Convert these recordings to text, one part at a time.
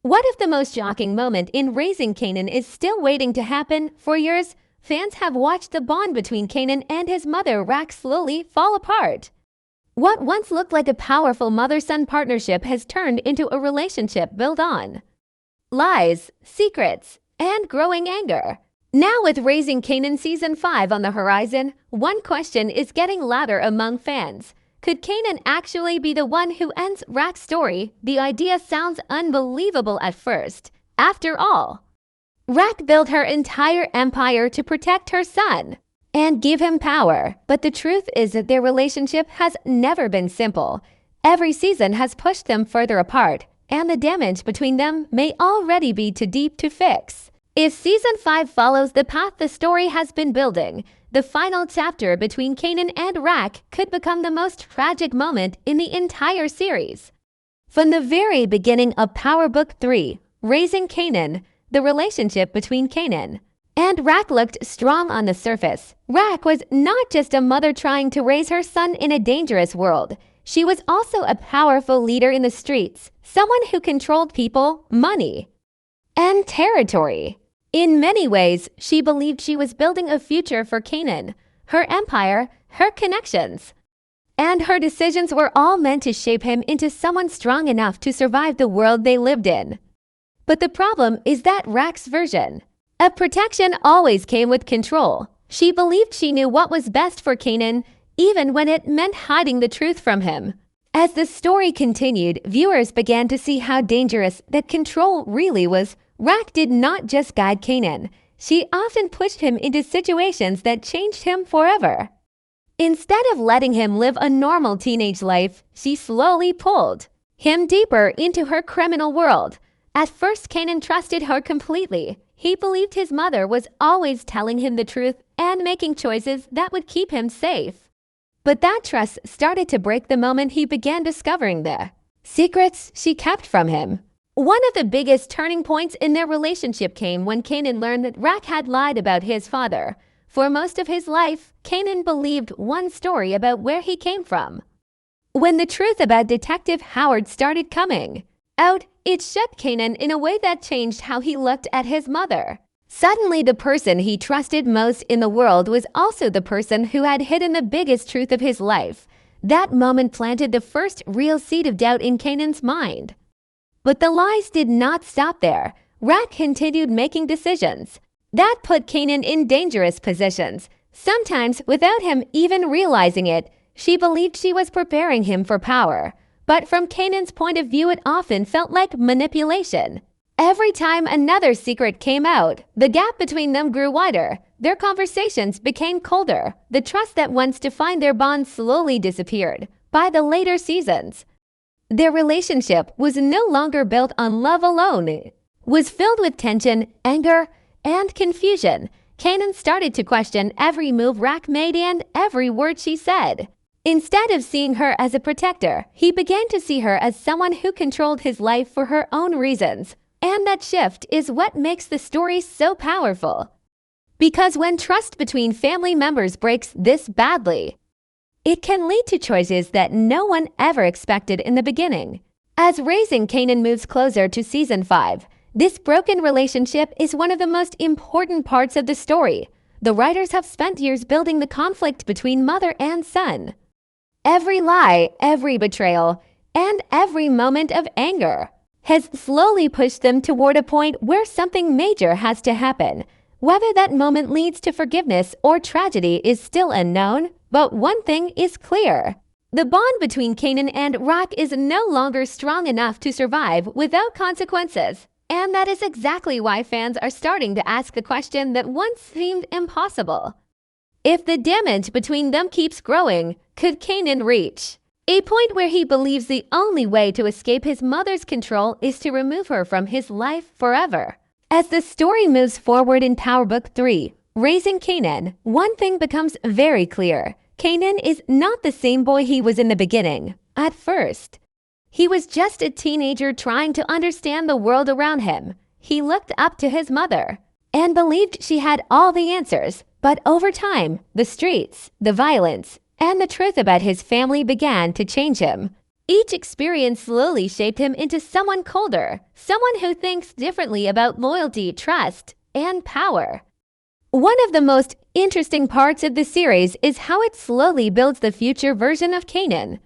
What if the most shocking moment in Raising Kanan is still waiting to happen? For years, fans have watched the bond between Kanan and his mother Rak slowly fall apart. What once looked like a powerful mother-son partnership has turned into a relationship built on lies, secrets, and growing anger. Now with Raising Kanan Season 5 on the horizon, one question is getting louder among fans. Could Kanan actually be the one who ends Rak's story? The idea sounds unbelievable at first. After all, Rak built her entire empire to protect her son and give him power. But the truth is that their relationship has never been simple. Every season has pushed them further apart, and the damage between them may already be too deep to fix. If Season 5 follows the path the story has been building, the final chapter between Kanan and Rak could become the most tragic moment in the entire series. From the very beginning of Power Book 3, Raising Kanan, the relationship between Kanan and Rak looked strong on the surface. Rak was not just a mother trying to raise her son in a dangerous world. She was also a powerful leader in the streets, someone who controlled people, money, and territory. In many ways, she believed she was building a future for Kanan. Her empire, her connections, and her decisions were all meant to shape him into someone strong enough to survive the world they lived in. But the problem is that Rak's version of protection always came with control. She believed she knew what was best for Kanan, even when it meant hiding the truth from him. As the story continued, viewers began to see how dangerous that control really was. Rak did not just guide Kanan. She often pushed him into situations that changed him forever. Instead of letting him live a normal teenage life, she slowly pulled him deeper into her criminal world. At first, Kanan trusted her completely. He believed his mother was always telling him the truth and making choices that would keep him safe. But that trust started to break the moment he began discovering the secrets she kept from him. One of the biggest turning points in their relationship came when Kanan learned that Rak had lied about his father. For most of his life, Kanan believed one story about where he came from. When the truth about Detective Howard started coming out, it shook Kanan in a way that changed how he looked at his mother. Suddenly, the person he trusted most in the world was also the person who had hidden the biggest truth of his life. That moment planted the first real seed of doubt in Kanan's mind. But the lies did not stop there. Rak continued making decisions that put Kanan in dangerous positions, sometimes without him even realizing it. She believed she was preparing him for power. But from Kanan's point of view, it often felt like manipulation. Every time another secret came out, the gap between them grew wider. Their conversations became colder. The trust that once defined their bond slowly disappeared. By the later seasons, their relationship was no longer built on love alone. It was filled with tension, anger, and confusion. Kanan started to question every move Rak made and every word she said. Instead of seeing her as a protector, he began to see her as someone who controlled his life for her own reasons. And that shift is what makes the story so powerful. Because when trust between family members breaks this badly, it can lead to choices that no one ever expected in the beginning. As Raising Kanan moves closer to Season 5, this broken relationship is one of the most important parts of the story. The writers have spent years building the conflict between mother and son. Every lie, every betrayal, and every moment of anger has slowly pushed them toward a point where something major has to happen. Whether that moment leads to forgiveness or tragedy is still unknown, but one thing is clear. The bond between Kanan and Rak is no longer strong enough to survive without consequences. And that is exactly why fans are starting to ask the question that once seemed impossible. If the damage between them keeps growing, could Kanan reach a point where he believes the only way to escape his mother's control is to remove her from his life forever? As the story moves forward in Power Book 3, Raising Kanan, one thing becomes very clear. Kanan is not the same boy he was in the beginning. At first, he was just a teenager trying to understand the world around him. He looked up to his mother and believed she had all the answers. But over time, the streets, the violence, and the truth about his family began to change him. Each experience slowly shaped him into someone colder, someone who thinks differently about loyalty, trust, and power. One of the most interesting parts of the series is how it slowly builds the future version of Kanan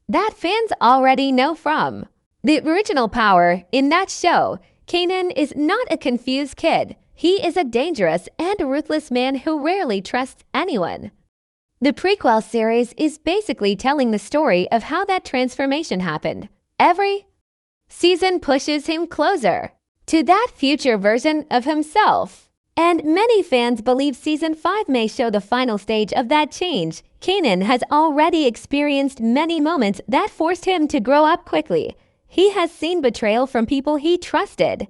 that fans already know from the original Power. In that show, Kanan is not a confused kid. He is a dangerous and ruthless man who rarely trusts anyone. The prequel series is basically telling the story of how that transformation happened. Every season pushes him closer to that future version of himself. And many fans believe Season 5 may show the final stage of that change. Kanan has already experienced many moments that forced him to grow up quickly. He has seen betrayal from people he trusted.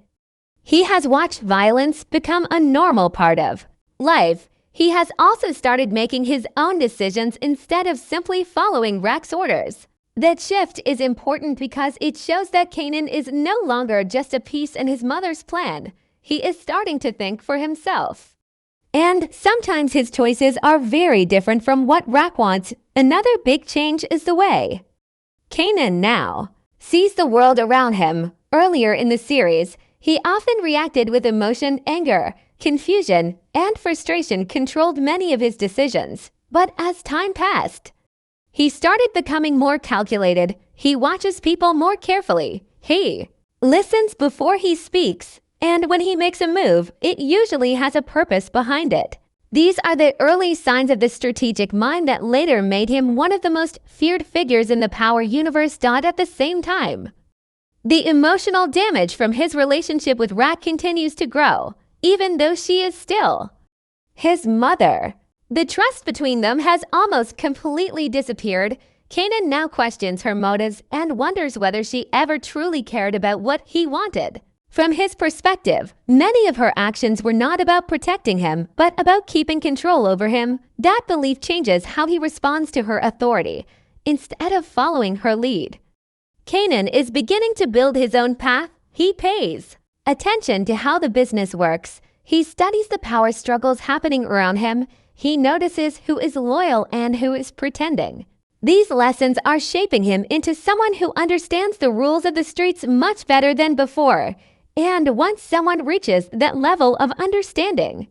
He has watched violence become a normal part of life. He has also started making his own decisions instead of simply following Rack's orders. That shift is important because it shows that Kanan is no longer just a piece in his mother's plan. He is starting to think for himself. And sometimes his choices are very different from what Rack wants. Another big change is the way Kanan now sees the world around him. Earlier in the series, he often reacted with emotion, anger, confusion, and frustration controlled many of his decisions. But as time passed, he started becoming more calculated. He watches people more carefully. He listens before he speaks. And when he makes a move, it usually has a purpose behind it. These are the early signs of the strategic mind that later made him one of the most feared figures in the Power universe. At the same time, the emotional damage from his relationship with Rack continues to grow, even though she is still his mother. The trust between them has almost completely disappeared. Kanan now questions her motives and wonders whether she ever truly cared about what he wanted. From his perspective, many of her actions were not about protecting him, but about keeping control over him. That belief changes how he responds to her authority, instead of following her lead. Kanan is beginning to build his own path. He pays attention to how the business works. He studies the power struggles happening around him. He notices who is loyal and who is pretending. These lessons are shaping him into someone who understands the rules of the streets much better than before. And once someone reaches that level of understanding,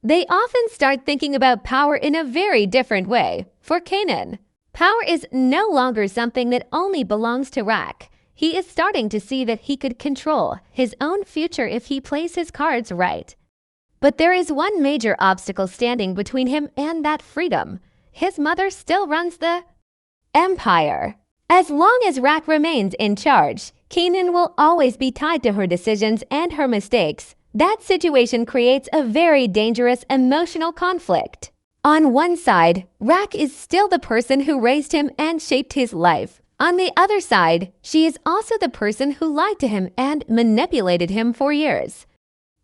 they often start thinking about power in a very different way. For Kanan, power is no longer something that only belongs to Rack. He is starting to see that he could control his own future if he plays his cards right. But there is one major obstacle standing between him and that freedom. His mother still runs the empire. As long as Rack remains in charge, Kanan will always be tied to her decisions and her mistakes. That situation creates a very dangerous emotional conflict. On one side, Rack is still the person who raised him and shaped his life. On the other side, she is also the person who lied to him and manipulated him for years.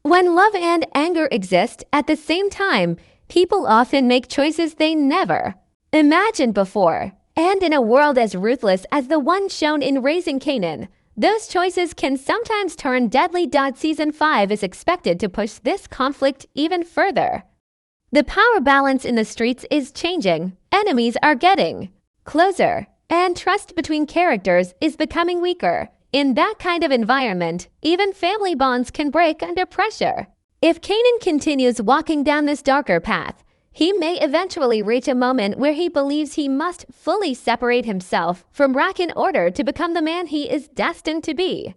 When love and anger exist at the same time, people often make choices they never imagined before. And in a world as ruthless as the one shown in Raising Kanan, those choices can sometimes turn deadly. Season 5 is expected to push this conflict even further. The power balance in the streets is changing. Enemies are getting closer, and trust between characters is becoming weaker. In that kind of environment, even family bonds can break under pressure. If Kanan continues walking down this darker path, he may eventually reach a moment where he believes he must fully separate himself from Rack in order to become the man he is destined to be.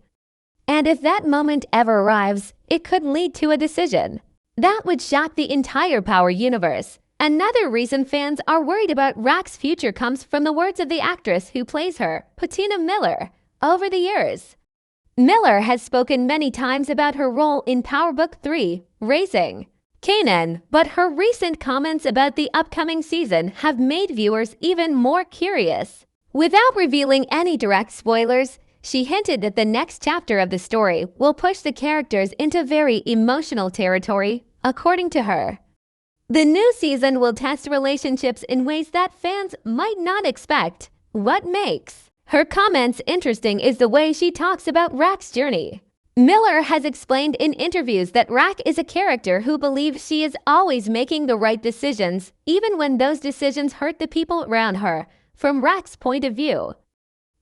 And if that moment ever arrives, it could lead to a decision that would shock the entire Power universe. Another reason fans are worried about Rack's future comes from the words of the actress who plays her, Patina Miller. Over the years, Miller has spoken many times about her role in Power Book 3, Raising Kanan, but her recent comments about the upcoming season have made viewers even more curious. Without revealing any direct spoilers, she hinted that the next chapter of the story will push the characters into very emotional territory, according to her. The new season will test relationships in ways that fans might not expect. What makes her comments interesting is the way she talks about Rack's journey. Miller has explained in interviews that Rack is a character who believes she is always making the right decisions, even when those decisions hurt the people around her. From Rack's point of view,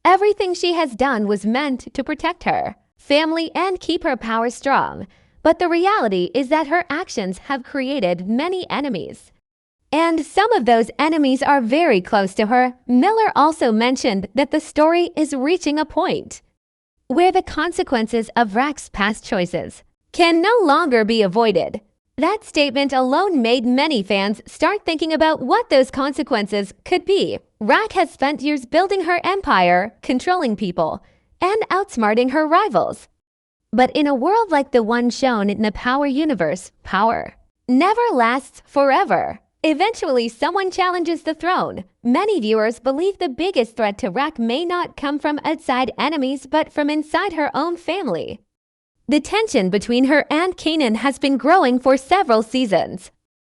Everything she has done was meant to protect her family and keep her power strong. But the reality is that her actions have created many enemies. And some of those enemies are very close to her. Miller also mentioned that the story is reaching a point where the consequences of Rack's past choices can no longer be avoided. That statement alone made many fans start thinking about what those consequences could be. Rack has spent years building her empire, controlling people, and outsmarting her rivals. But in a world like the one shown in the Power universe, power never lasts forever. Eventually, someone challenges the throne. Many viewers believe the biggest threat to Rack may not come from outside enemies, but from inside her own family. The tension between her and Kanan has been growing for several seasons.